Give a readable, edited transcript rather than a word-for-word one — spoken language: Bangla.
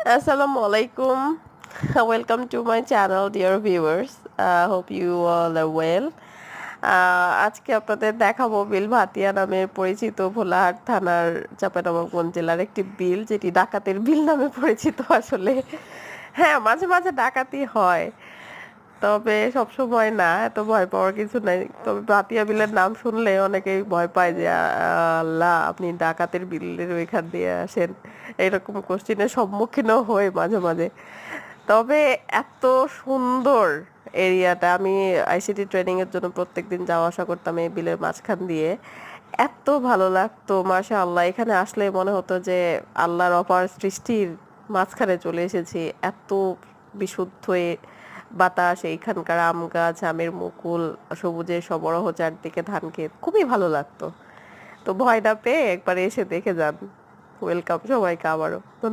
Assalamualaikum. Welcome to my channel, dear viewers. Hope you all are well. আজকে আপনাদের দেখাবো বিল ভাতিয়া নামে পরিচিত ভোলাহাট থানার চাঁপাইনবাবগঞ্জ জেলার একটি বিল, যেটি ডাকাতের বিল নামে পরিচিত আসলে। হ্যাঁ, মাঝে মাঝে ডাকাতি হয়, তবে সব সময় না, এত ভয় পাওয়ার কিছু নাই। তবে ভাতিয়া বিলের নাম শুনলে অনেকেই ভয় পায় যে আল্লাহ, আপনি ডাকাতের বিলের ওইখান দিয়ে আসেন, এরকম কোশ্চিনের সম্মুখীনও হই মাঝে মাঝে। তবে এত সুন্দর এরিয়াটা, আমি আইসিটি ট্রেনিং এর জন্য প্রত্যেকদিন যাওয়া আসা করতাম এই বিলের মাঝখান দিয়ে। এত ভালো লাগতো, মাশাআল্লাহ, এখানে আসলে মনে হতো যে আল্লাহর অপার সৃষ্টির মাঝখানে চলে এসেছি। এত বিশুদ্ধ বাতাস, এইখানকার আম গাছ, আমের মুকুল, সবুজে সমারোহ, চারদিকে ধান ক্ষেত, খুবই ভালো লাগতো। তো ভয় না পেয়ে একবার এসে দেখে যান। ওয়েলকাম সবাইকে আবারও।